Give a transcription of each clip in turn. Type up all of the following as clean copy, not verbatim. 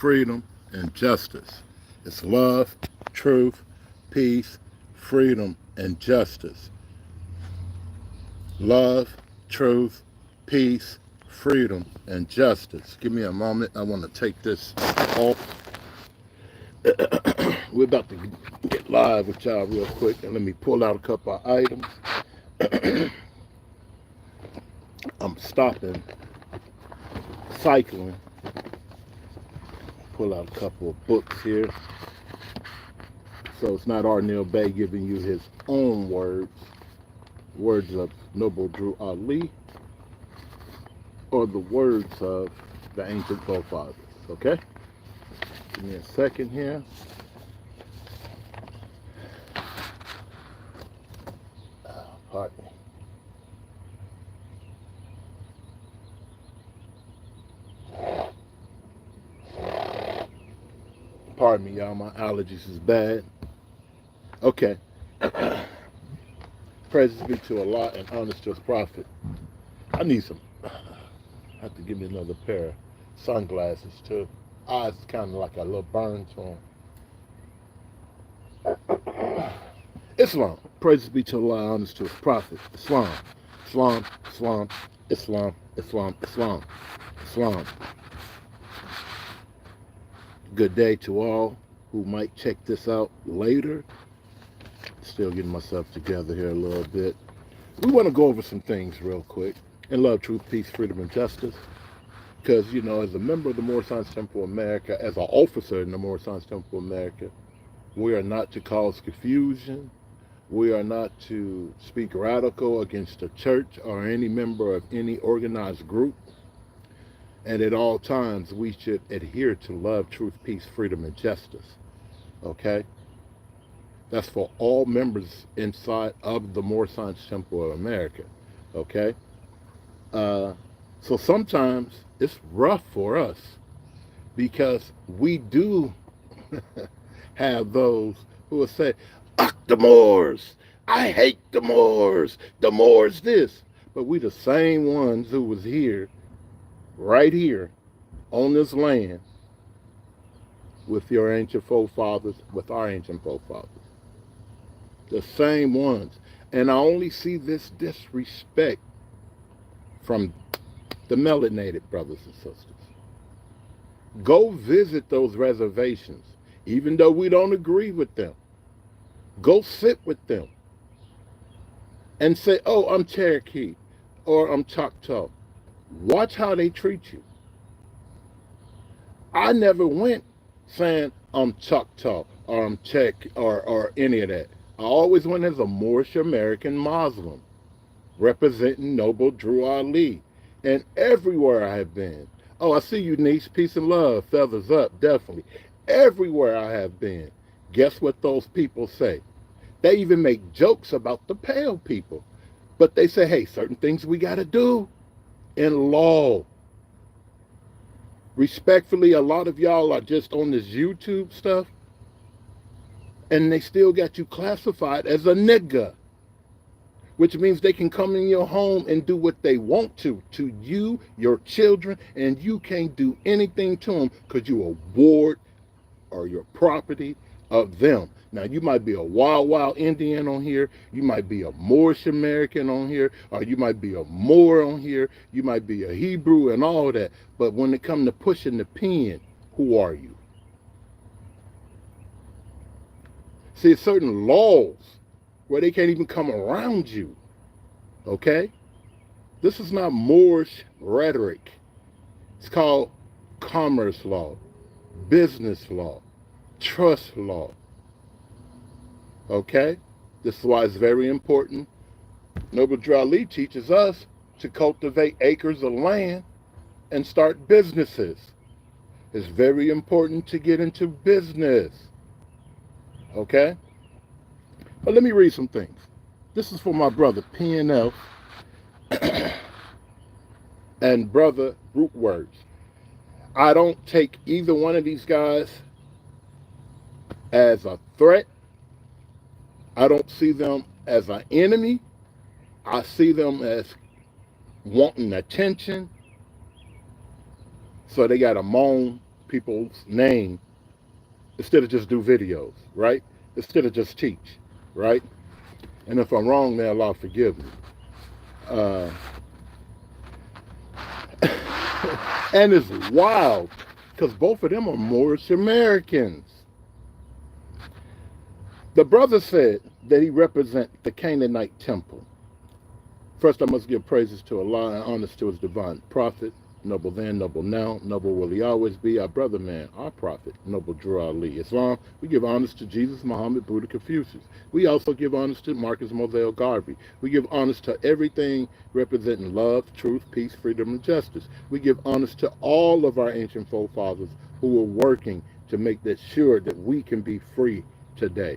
freedom, and justice. It's love, truth, peace, freedom, and justice. Love, truth, peace, freedom, and justice. Give me a moment. I want to take this off. We're about to get live with y'all real quick, and let me pull out a couple of items. I'm stopping cycling. Pull out a couple of books here. So it's not Arnell Bay giving you his own words of Noble Drew Ali, or the words of the ancient forefathers. Okay? Give me a second here. Pardon me. Pardon me, y'all. My allergies is bad. Okay. Praises be to Allah and honest to His Prophet. I need some. I have to give me another pair of sunglasses too. Eyes is kind of like a little burn to them. Islam. Praises be to Allah, honest to His Prophet. Islam. Islam. Islam. Islam. Islam. Islam. Islam. Good day to all who might check this out later. Still getting myself together here a little bit. We want to go over some things real quick in love, truth, peace, freedom, and justice. Because, you know, as a member of the Moorish Science Temple of America, as an officer in the Moorish Science Temple of America, we are not to cause confusion. We are not to speak radical against the church or any member of any organized group. And at all times, we should adhere to love, truth, peace, freedom, and justice. Okay? That's for all members inside of the Moorish Science Temple of America. Okay? So sometimes it's rough for us because we do have those who will say, "Ugh, the Moors! I hate the Moors! The Moors this!" But we the same ones who was here, right here, on this land, with your ancient forefathers, with our ancient forefathers. The same ones. And I only see this disrespect from the melanated brothers and sisters. Go visit those reservations, even though we don't agree with them. Go sit with them and say, "Oh, I'm Cherokee," or "I'm Choctaw." Watch how they treat you. I never went saying I'm Choctaw or I'm Cherokee or any of that. I always went as a Moorish American Muslim, representing Noble Drew Ali. And everywhere I have been. Oh, I see you, niece. Peace and love. Feathers up, definitely. Everywhere I have been. Guess what those people say? They even make jokes about the pale people. But they say, hey, certain things we got to do in law. Respectfully, a lot of y'all are just on this YouTube stuff, and they still got you classified as a nigga, which means they can come in your home and do what they want to you, your children, and you can't do anything to them because you're a ward or your property of them. Now, you might be a wild Indian on here, you might be a Moorish American on here, or you might be a Moor on here, you might be a Hebrew and all that, but when it comes to pushing the pen, who are you? See, certain laws where they can't even come around you, okay? This is not Moorish rhetoric. It's called commerce law, business law, trust law, okay? This is why it's very important. Noble Drew Ali teaches us to cultivate acres of land and start businesses. It's very important to get into business. Okay? But let me read some things. This is for my brother PNF and brother ROOTWORDS. I don't take either one of these guys as a threat. I don't see them as an enemy. I see them as wanting attention. So they got to moan, people's name instead of just do videos, right? Instead of just teach, right? And if I'm wrong, may Allah forgive me. And it's wild because both of them are Moorish Americans. The brother said that he represents the Canaanite temple. First, I must give praises to Allah and honors to his divine prophet, noble then, noble now, noble will he always be, our brother man, our prophet, noble Drew Ali. Islam, we give honors to Jesus, Muhammad, Buddha, Confucius. We also give honors to Marcus Moselle Garvey. We give honors to everything representing love, truth, peace, freedom, and justice. We give honors to all of our ancient forefathers who were working to make that sure that we can be free today.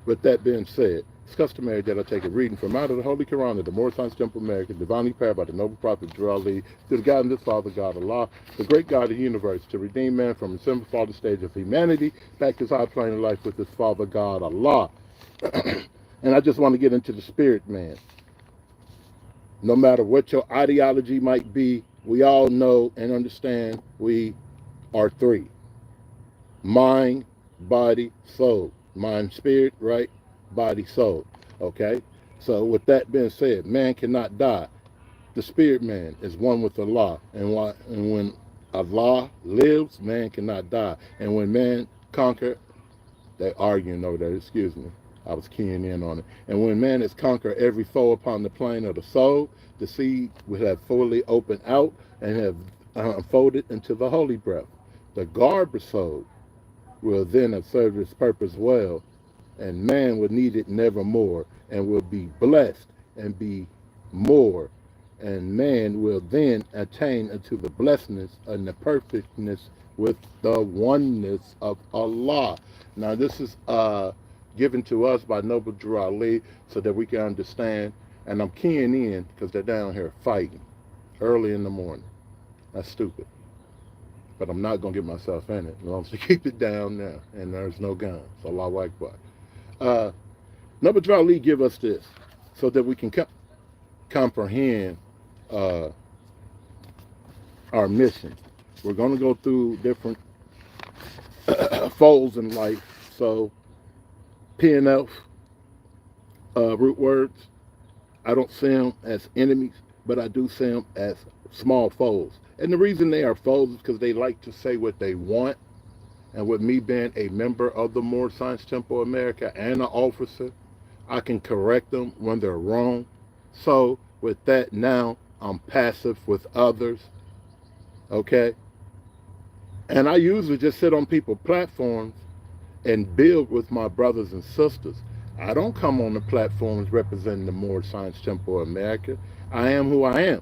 With that being said, it's customary that I take a reading from out of the Holy Quran of the Moorish Science Temple America, divinely prepared by the noble prophet Drew Ali, to the God and his Father, God Allah, the great God of the universe, to redeem man from the sinful fallen stage of humanity, back to his high plane of life with his Father, God Allah. And I just want to get into the spirit, man. No matter what your ideology might be, we all know and understand we are three. Mind, body, soul. Mind, spirit, right? Body, soul. Okay? So with that being said, man cannot die. The spirit man is one with Allah. And when Allah lives, man cannot die. And when man conquer, they arguing over that, excuse me. I was keying in on it. And when man has conquered every foe upon the plane of the soul, the seed will have fully opened out and have unfolded into the holy breath. The garbage soul will then have served its purpose well, and man will need it nevermore, and will be blessed and be more, and man will then attain unto the blessedness and the perfectness with the oneness of Allah. Now this is given to us by Noble Drew Ali so that we can understand, and I'm keying in because they're down here fighting early in the morning. That's stupid. But I'm not going to get myself in it. As long as I keep it down now and there's no guns. Allahu Akbar. Noble Drew Ali give us this so that we can comprehend our mission. We're going to go through different folds in life. So PNF, root words, I don't see them as enemies, but I do see them as small foes. And the reason they are foes is because they like to say what they want. And with me being a member of the Moorish Science Temple America and an officer, I can correct them when they're wrong. So with that, now I'm passive with others. Okay? And I usually just sit on people's platforms and build with my brothers and sisters. I don't come on the platforms representing the Moorish Science Temple America. I am who I am.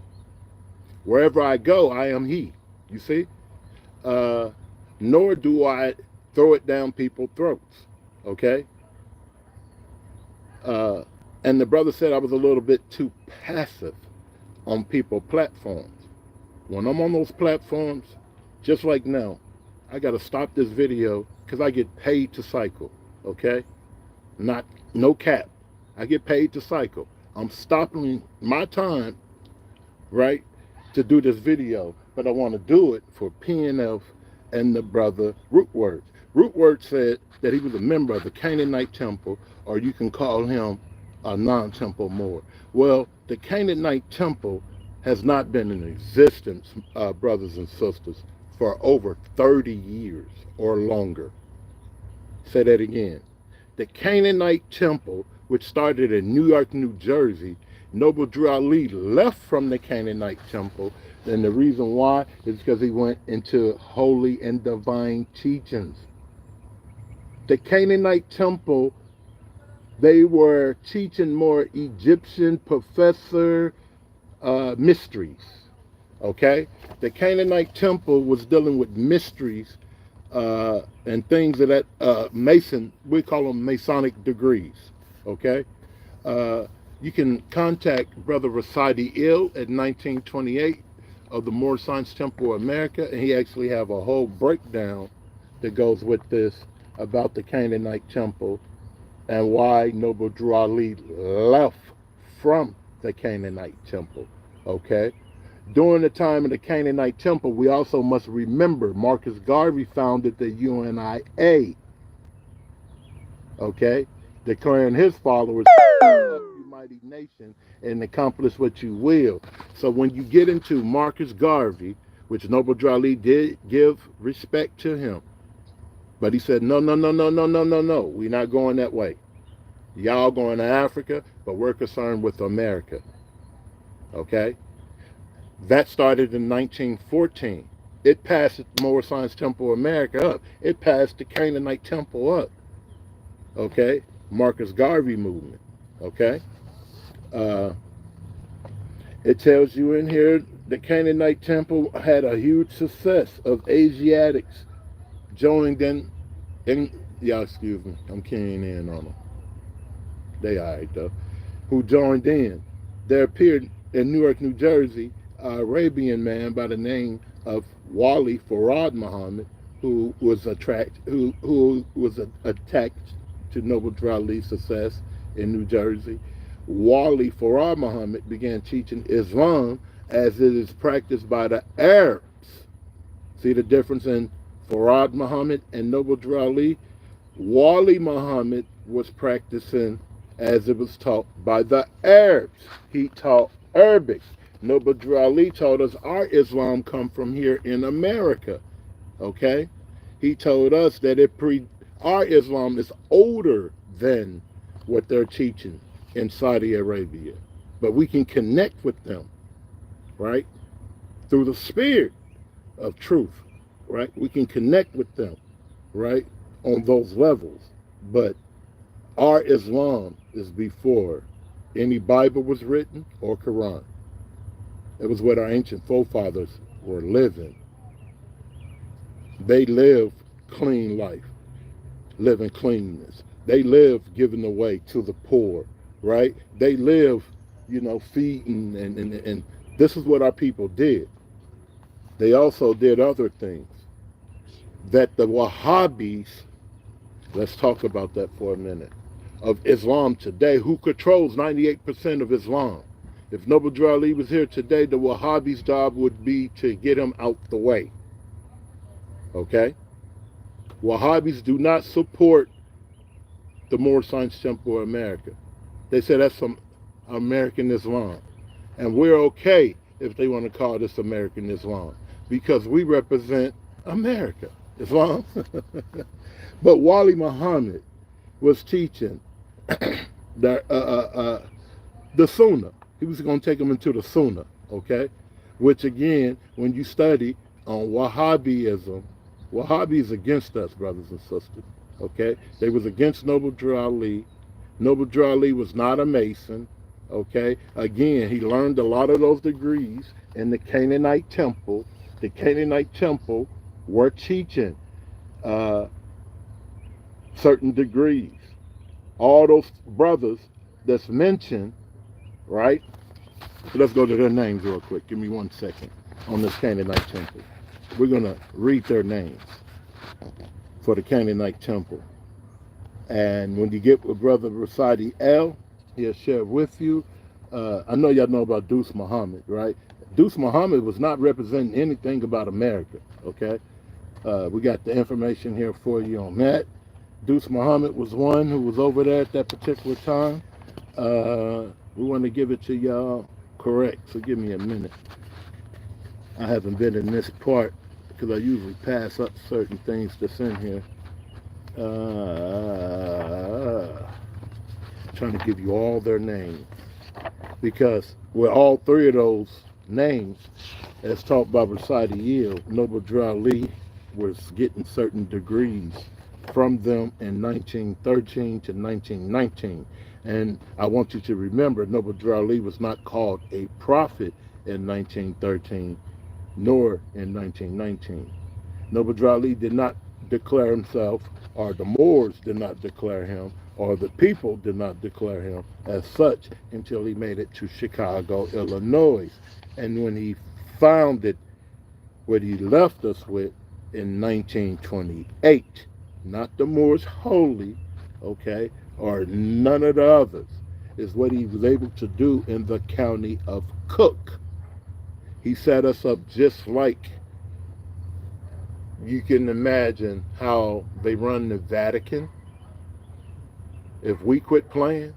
Wherever I go, I am he. You see? Nor do I throw it down people's throats. Okay? And the brother said I was a little bit too passive on people's platforms. When I'm on those platforms, just like now, I got to stop this video because I get paid to cycle. Okay? No cap. I get paid to cycle. I'm stopping my time, right, to do this video, but I want to do it for PNF and the brother Rootwords. Rootwords said that he was a member of the Canaanite temple, or you can call him a non-temple Moor. Well, the Canaanite temple has not been in existence, brothers and sisters, for over 30 years or longer. Say that again. The Canaanite temple, which started in New York, New Jersey, Noble Drew Ali left from the Canaanite temple, and the reason why is because he went into holy and divine teachings. The Canaanite temple, they were teaching more Egyptian professor mysteries. Okay? The Canaanite temple was dealing with mysteries and things of that we call them Masonic degrees. Okay? You can contact Brother Rasadi Ill at 1928 of the Moorish Science Temple America, and he actually have a whole breakdown that goes with this about the Canaanite temple and why Noble Drew Ali left from the Canaanite temple. Okay? During the time of the Canaanite temple, we also must remember Marcus Garvey founded the UNIA, okay, declaring his followers, you mighty nation, and accomplish what you will. So when you get into Marcus Garvey, which Noble Drew Ali did give respect to him, but he said, no, we're not going that way. Y'all going to Africa, but we're concerned with America, okay? That started in 1914. It passed the Moorish Science Temple of America up. It passed the Canaanite Temple up, okay? Marcus Garvey movement, okay? It tells you in here the Canaanite Temple had a huge success of Asiatics joining them. Y'all excuse me, I'm keying in on them. They all right though. Who joined in. There appeared in Newark, New Jersey, an Arabian man by the name of Wali Farad Muhammad, who was attached to Noble Drew Ali's success in New Jersey. Wali Farad Muhammad began teaching Islam as it is practiced by the Arabs. See the difference in Farad Muhammad and Noble Drew Ali? Wali Muhammad was practicing as it was taught by the Arabs. He taught Arabic. Noble Drew Ali told us our Islam come from here in America, okay? He told us that our Islam is older than what they're teaching in Saudi Arabia. But we can connect with them, right? Through the spirit of truth, right? We can connect with them, right? On those levels. But our Islam is before any Bible was written or Quran. It was what our ancient forefathers were living. They lived clean life, living cleanness. They lived giving away to the poor, right? They lived, feeding, and this is what our people did. They also did other things that the Wahhabis, let's talk about that for a minute, of Islam today, who controls 98% of Islam. If Noble Drew Ali was here today, the Wahhabis' job would be to get him out the way. Okay? Wahhabis do not support the Moorish Science Temple of America. They say that's some American Islam. And we're okay if they want to call this American Islam, because we represent America, Islam. But Wali Muhammad was teaching the Sunnah. He was going to take them into the Sunnah, okay? Which again, when you study on Wahhabism, Wahhabi is against us, brothers and sisters, okay? They was against Noble Drew Ali. Noble Drew Ali was not a Mason, okay? Again, he learned a lot of those degrees in the Canaanite Temple. The Canaanite Temple were teaching certain degrees. All those brothers that's mentioned, right? So let's go to their names real quick. Give me 1 second on this Canaanite Temple. We're going to read their names for the Canaanite Temple. And when you get with Brother Rasadi L, he'll share with you. I know y'all know about Deuce Muhammad, right? Deuce Muhammad was not representing anything about America, okay? We got the information here for you on that. Deuce Muhammad was one who was over there at that particular time. We want to give it to y'all correct, so give me a minute. I haven't been in this part because I usually pass up certain things that's in here. Trying to give you all their names, because with all three of those names, as taught by Rasadi Yield, Noble Drew Ali was getting certain degrees from them in 1913 to 1919. And I want you to remember, Noble Drew Ali was not called a prophet in 1913, nor in 1919. Noble Drew Ali did not declare himself, or the Moors did not declare him, or the people did not declare him as such until he made it to Chicago, Illinois. And when he founded what he left us with in 1928, not the Moors Holy, okay, or none of the others, is what he was able to do in the county of Cook. He set us up just like you can imagine how they run the Vatican. If we quit playing,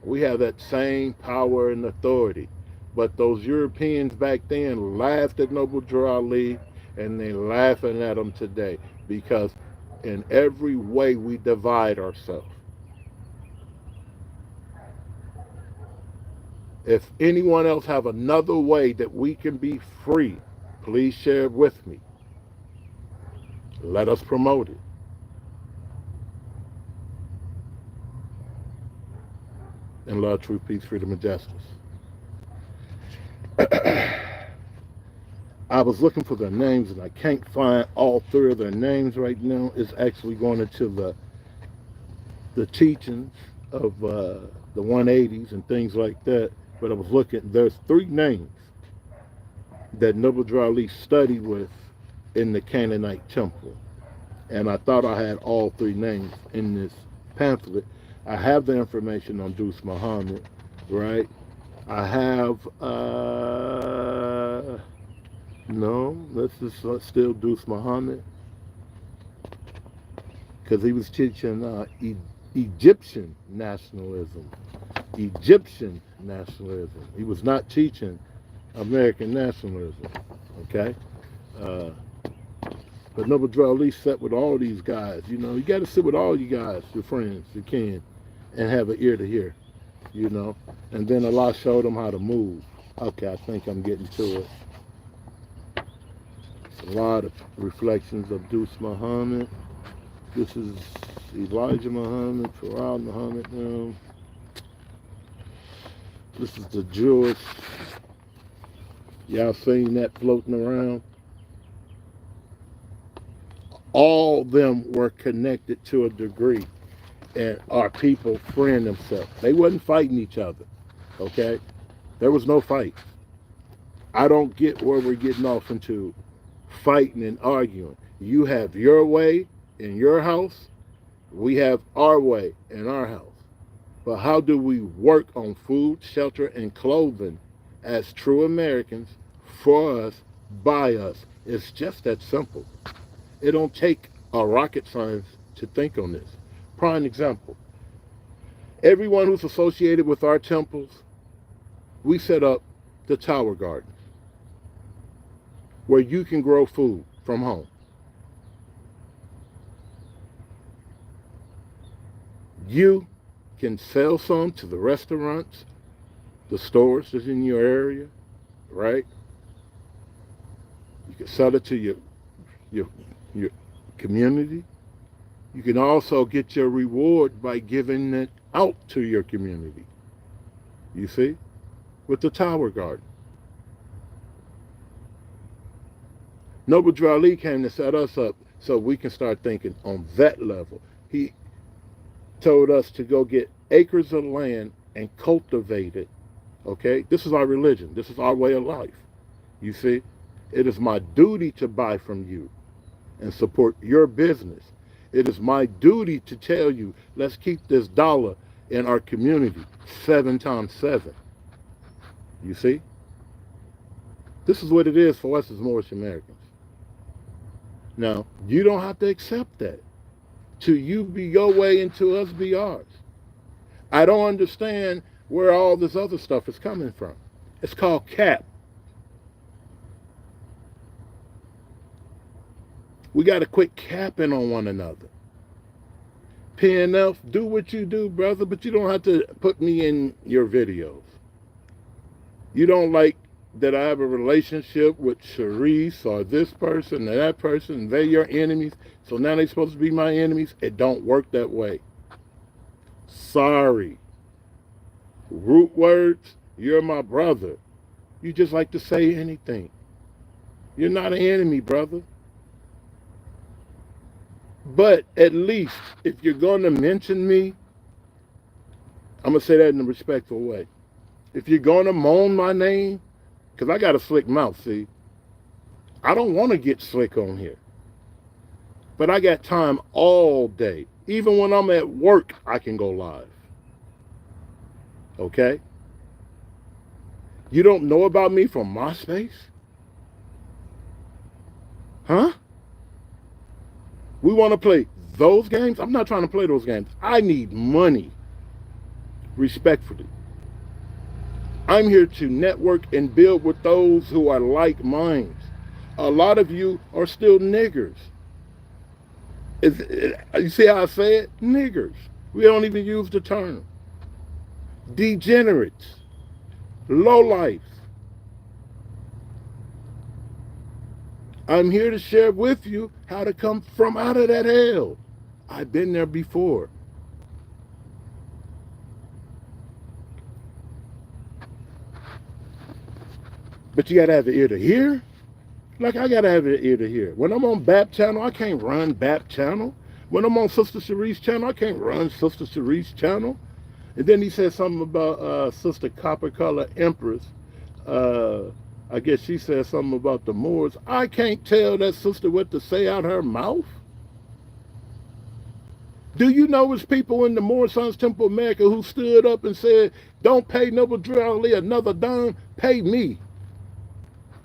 we have that same power and authority. But those Europeans back then laughed at Noble Drew Ali, and they're laughing at him today, because in every way we divide ourselves. If anyone else have another way that we can be free, please share it with me. Let us promote it. And love, truth, peace, freedom, and justice. I was looking for their names and I can't find all three of their names right now. It's actually going into the teachings of the 180s and things like that. But I was looking, there's three names that Noble Drew Ali studied with in the Canaanite temple. And I thought I had all three names in this pamphlet. I have the information on Deuce Muhammad, right? I have, no, this is still Deuce Muhammad, because he was teaching Egyptian nationalism. Egyptian nationalism. He was not teaching American nationalism, okay? But Noble Drew Ali sat with all these guys. You know, you got to sit with all you guys, your friends, you can, and have an ear to hear, you know? And then Allah showed him how to move. Okay, I think I'm getting to it. A lot of reflections of Deuce Muhammad. This is Elijah Muhammad, Farad Muhammad now. This is the Jewish. Y'all seen that floating around? All of them were connected to a degree, and our people freeing themselves. They wasn't fighting each other, okay? There was no fight. I don't get where we're getting off into fighting and arguing. You have your way in your house. We have our way in our house. But how do we work on food, shelter, and clothing as true Americans, for us, by us? It's just that simple. It don't take a rocket science to think on this. Prime example. Everyone who's associated with our temples, we set up the Tower Gardens, where you can grow food from home. You can sell some to the restaurants, the stores that's in your area, right? You can sell it to your community. You can also get your reward by giving it out to your community. You see? With the Tower Garden. Noble Drew Ali came to set us up so we can start thinking on that level. He told us to go get acres of land and cultivate it, okay? This is our religion. This is our way of life. You see? It is my duty to buy from you and support your business. It is my duty to tell you, let's keep this dollar in our community 7 times 7. You see? This is what it is for us as Moorish Americans. Now, you don't have to accept that. To you be your way and to us be ours. I don't understand where all this other stuff is coming from. It's called cap. We got to quit capping on one another. PNF, do what you do, brother, but you don't have to put me in your videos. You don't like that I have a relationship with Sharice or this person or that person, and they're your enemies, so now they're supposed to be my enemies. It don't work that way. Sorry. Root words, you're my brother. You just like to say anything. You're not an enemy, brother. But at least, if you're going to mention me, I'm going to say that in a respectful way. If you're going to moan my name, because I got a slick mouth, see? I don't want to get slick on here. But I got time all day. Even when I'm at work, I can go live. Okay? You don't know about me from MySpace? Huh? We want to play those games? I'm not trying to play those games. I need money. Respectfully. I'm here to network and build with those who are like minds. A lot of you are still niggers. You see how I say it? Niggers. We don't even use the term. Degenerates. Lowlifes. I'm here to share with you how to come from out of that hell. I've been there before. But you got to have an ear to hear. Like I got to have an ear to hear. When I'm on BAP channel, I can't run BAP channel. When I'm on Sister Cherie's channel, I can't run Sister Cherie's channel. And then he said something about Sister Copper Color Empress. I guess she said something about the Moors. I can't tell that sister what to say out her mouth. Do you know it's people in the Moor Sons Temple of America who stood up and said, don't pay Noble Drew Ali another dime, pay me.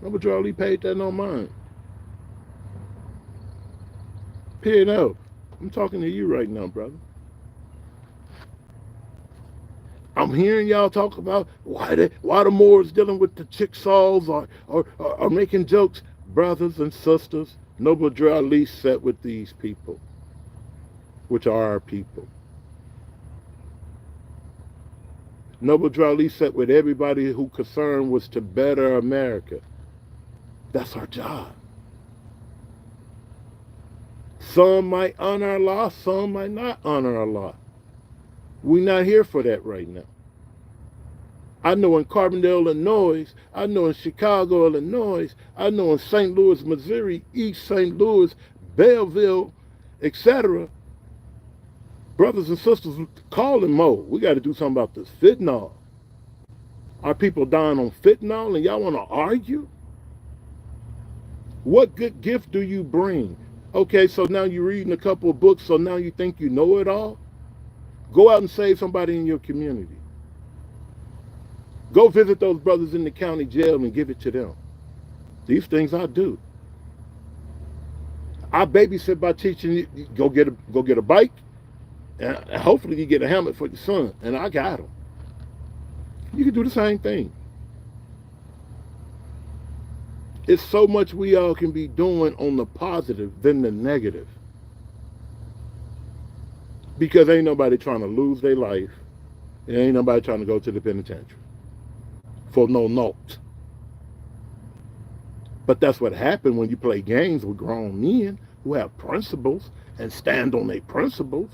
Noble Drew Ali paid that on mine. PNF, I'm talking to you right now, brother. I'm hearing y'all talk about why the Moors dealing with the Chickasaws or making jokes. Brothers and sisters, Noble Drew Ali sat with these people, which are our people. Noble Drew Ali sat with everybody who concern was to better America. That's our job. Some might honor Allah, some might not honor Allah. We're not here for that right now. I know in Carbondale, Illinois, I know in Chicago, Illinois, I know in St. Louis, Missouri, East St. Louis, Belleville, etc. Brothers and sisters calling Mo, we got to do something about this fentanyl. Are people dying on fentanyl and y'all want to argue? What good gift do you bring? Okay, so now you're reading a couple of books, so now you think you know it all? Go out and save somebody in your community. Go visit those brothers in the county jail and give it to them. These things I do. I babysit by teaching you, go get a bike, and hopefully you get a helmet for your son. And I got him. You can do the same thing. It's so much we all can be doing on the positive than the negative. Because ain't nobody trying to lose their life. And ain't nobody trying to go to the penitentiary. For no note. But that's what happened when you play games with grown men who have principles and stand on their principles.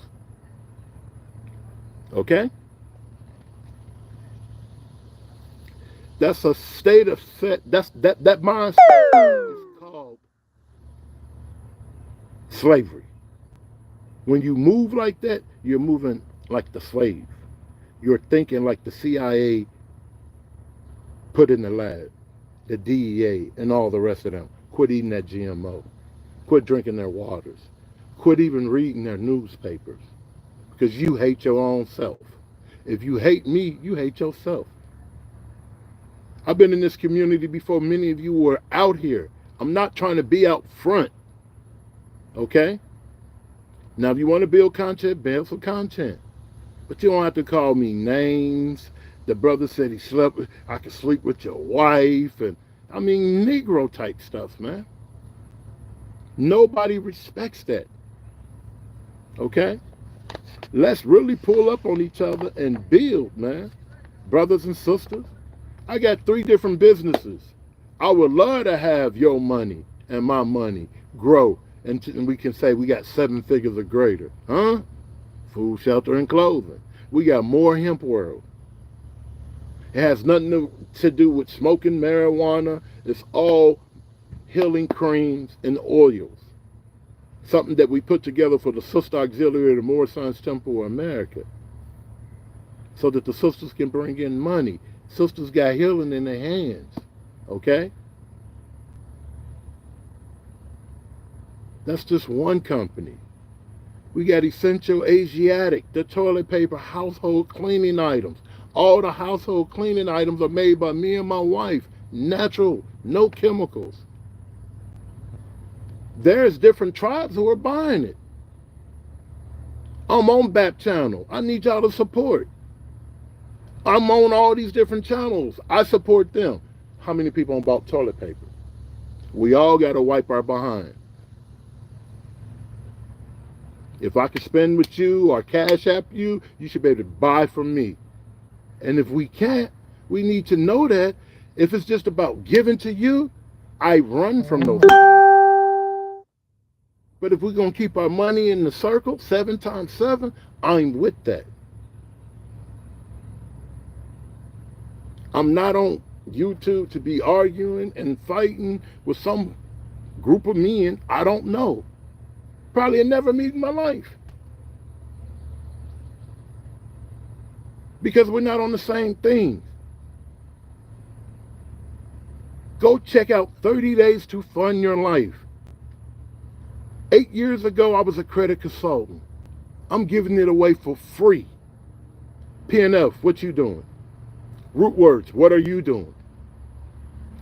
Okay? That's a state of set. That mindset is called slavery. When you move like that, you're moving like the slave. You're thinking like the CIA put in the lab, the DEA, and all the rest of them. Quit eating that GMO. Quit drinking their waters. Quit even reading their newspapers. Because you hate your own self. If you hate me, you hate yourself. I've been in this community before many of you were out here. I'm not trying to be out front. Okay? Now, if you want to build content, build some content. But you don't have to call me names. The brother said he slept, I could sleep with your wife. And I mean, Negro type stuff, man. Nobody respects that. Okay? Let's really pull up on each other and build, man. Brothers and sisters. I got 3 different businesses. I would love to have your money and my money grow. And we can say we got 7 figures or greater. Huh? Food, shelter, and clothing. We got more hemp world. It has nothing to do with smoking marijuana. It's all healing creams and oils. Something that we put together for the Sister Auxiliary of the Moor Sons Temple of America. So that the sisters can bring in money. Sisters got healing in their hands. Okay? That's just one company. We got Essential Asiatic, the toilet paper, household cleaning items. All the household cleaning items are made by me and my wife. Natural, no chemicals. There's different tribes who are buying it. I'm on BAP channel. I need y'all to support. I'm on all these different channels. I support them. How many people on bought toilet paper? We all got to wipe our behind. If I can spend with you or cash app you, you should be able to buy from me. And if we can't, we need to know that if it's just about giving to you, I run from those. But if we're going to keep our money in the circle, 7 times 7, I'm with that. I'm not on YouTube to be arguing and fighting with some group of men I don't know. Probably never meet in my life. Because we're not on the same thing. Go check out 30 Days to Fund Your Life. 8 years ago, I was a credit consultant. I'm giving it away for free. PNF, what you doing? ROOTWORDS, what are you doing?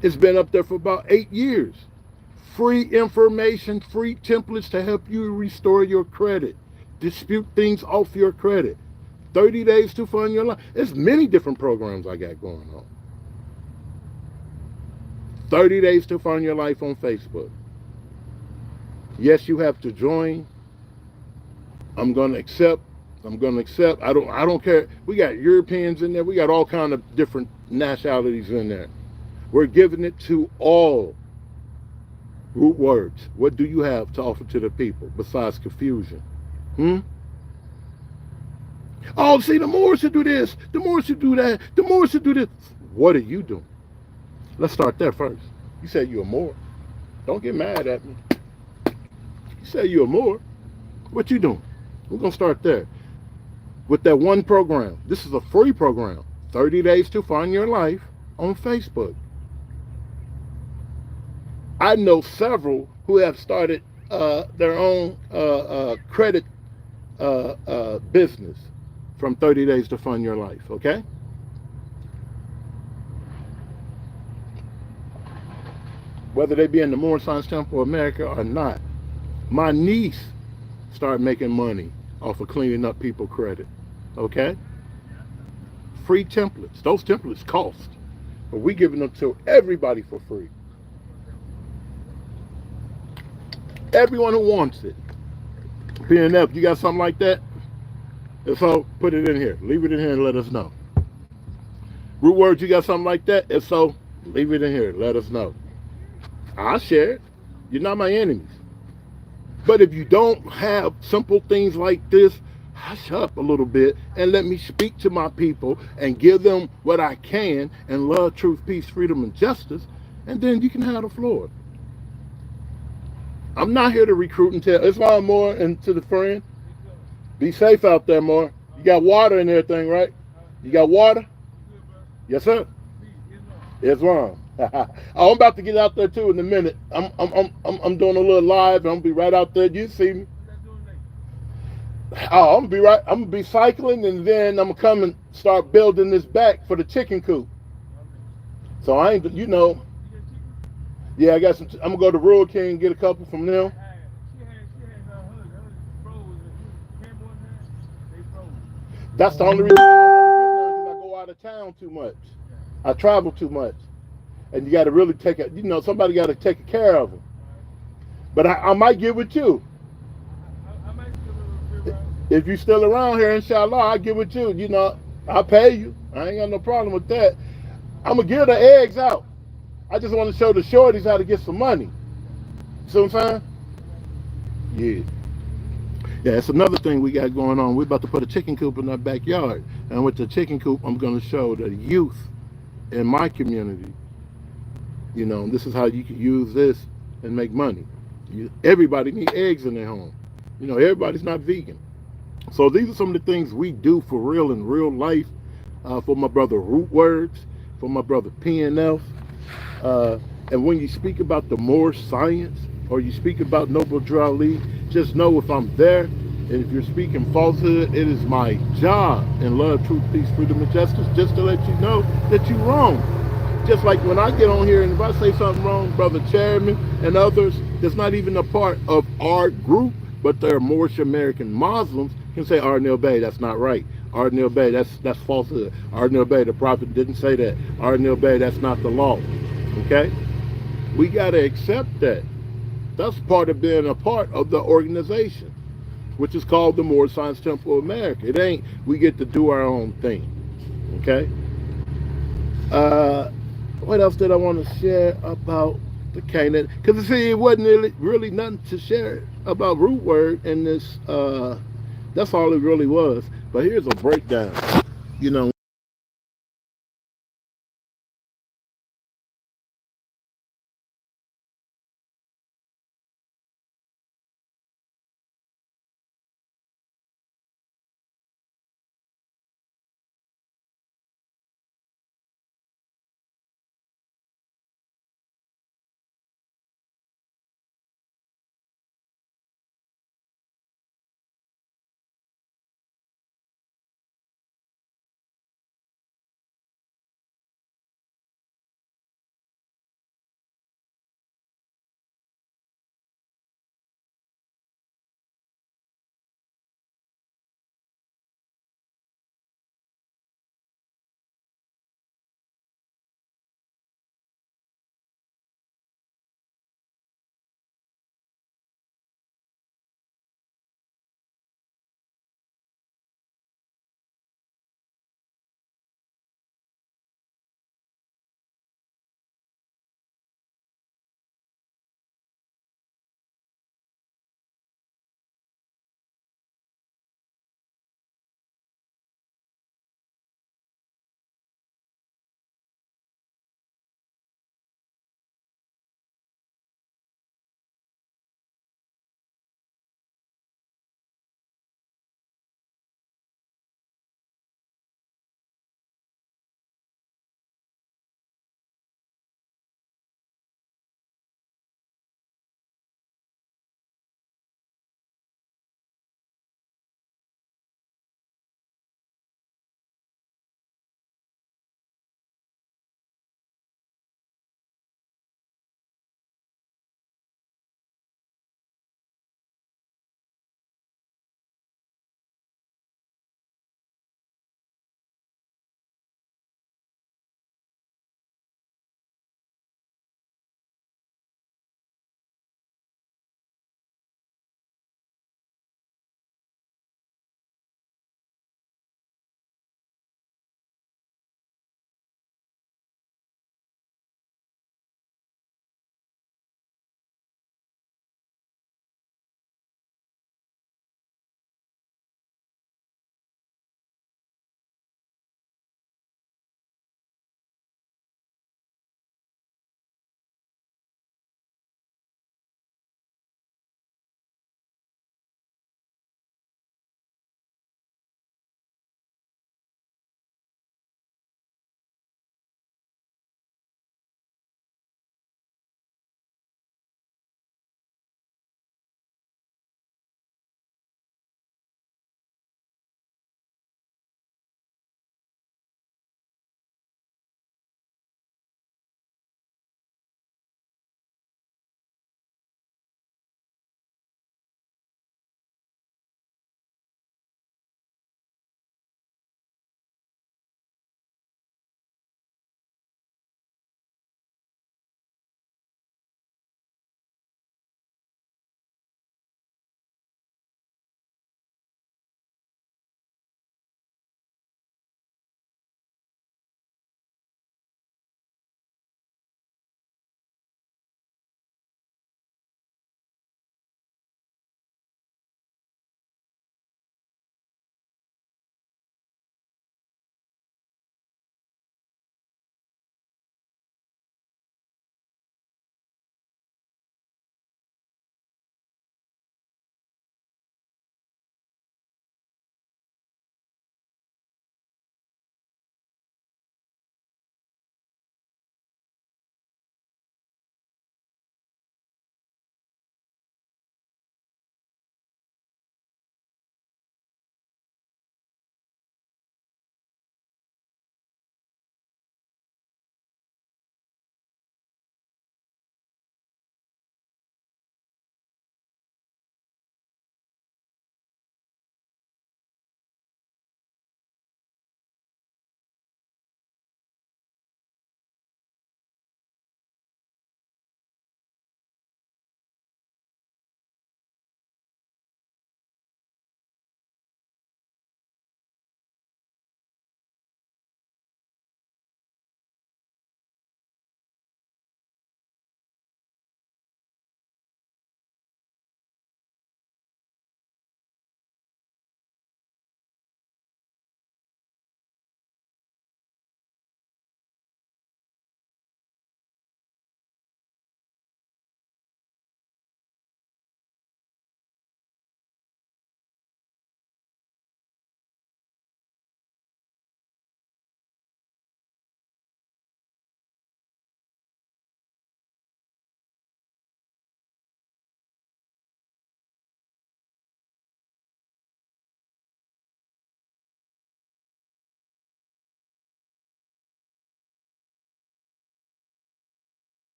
It's been up there for about 8 years. Free information, free templates to help you restore your credit. Dispute things off your credit. 30 Days to Fund Your Life. There's many different programs I got going on. 30 Days to Fund Your Life on Facebook. Yes, you have to join. I'm going to accept. I don't care. We got Europeans in there. We got all kind of different nationalities in there. We're giving it to all. ROOTWORDS, what do you have to offer to the people besides confusion? Oh, see, the Moors should do this, the Moors should do that, the Moors should do this. What are you doing? Let's start there first. You said you're a Moor. Don't get mad at me. You said you're a Moor. What you doing? We're going to start there. With that one program. This is a free program. 30 Days to Fund Your Life on Facebook. I know several who have started their own credit business from 30 Days to Fund Your Life, okay? Whether they be in the Moore Science Temple of America or not, my niece started making money off of cleaning up people's credit, okay? Free templates. Those templates cost, but we giving them to everybody for free. Everyone who wants it. PNF, you got something like that? If so, put it in here. Leave it in here and let us know. ROOTWORDS, you got something like that? If so, leave it in here. Let us know. I'll share it. You're not my enemies. But if you don't have simple things like this, hush up a little bit and let me speak to my people and give them what I can and love, truth, peace, freedom, and justice, and then you can have the floor. I'm not here to recruit and tell. It's all more and to the friend. Be safe out there, more. You got water and everything, right? You got water? Yes, sir. Islam. I'm about to get out there too in a minute. I'm doing a little live. I'm gonna be right out there. You see me? Oh, I'm gonna be cycling, and then I'm gonna come and start building this back for the chicken coop. So I ain't, you know. Yeah, I got some. I'm gonna go to Rural King and get a couple from them. That's the only reason I go out of town too much. I travel too much, and you got to really take it. You know, somebody got to take care of them. But I might get with you. If you're still around here, inshallah, I'll get with you. You know, I'll pay you. I ain't got no problem with that. I'm gonna give the eggs out. I just want to show the shorties how to get some money. See what I'm saying? Yeah. Yeah, it's another thing we got going on. We're about to put a chicken coop in our backyard. And with the chicken coop, I'm going to show the youth in my community, you know, this is how you can use this and make money. Everybody needs eggs in their home. You know, everybody's not vegan. So these are some of the things we do for real in real life, for my brother ROOTWORDS, for my brother PNF. And when you speak about the more science, or you speak about Noble Drew Ali, just know if I'm there, and if you're speaking falsehood, it is my job in love, truth, peace, freedom, and justice, just to let you know that you're wrong. just like when I get on here and if I say something wrong, Brother Chairman and others that's not even a part of our group, but they're Moorish American Muslims, can say, Arnil Bey, that's not right. Arnil Bey, that's falsehood. Arnil Bey, the Prophet didn't say that. Arnil Bey, that's not the law. Okay? We got to accept that. That's part of being a part of the organization, which is called the Moorish Science Temple of America. It ain't we get to do our own thing. Okay? What else did I want to share about the Canaan? Because see, it wasn't really nothing to share about root word in this. That's all it really was. But here's a breakdown. You know,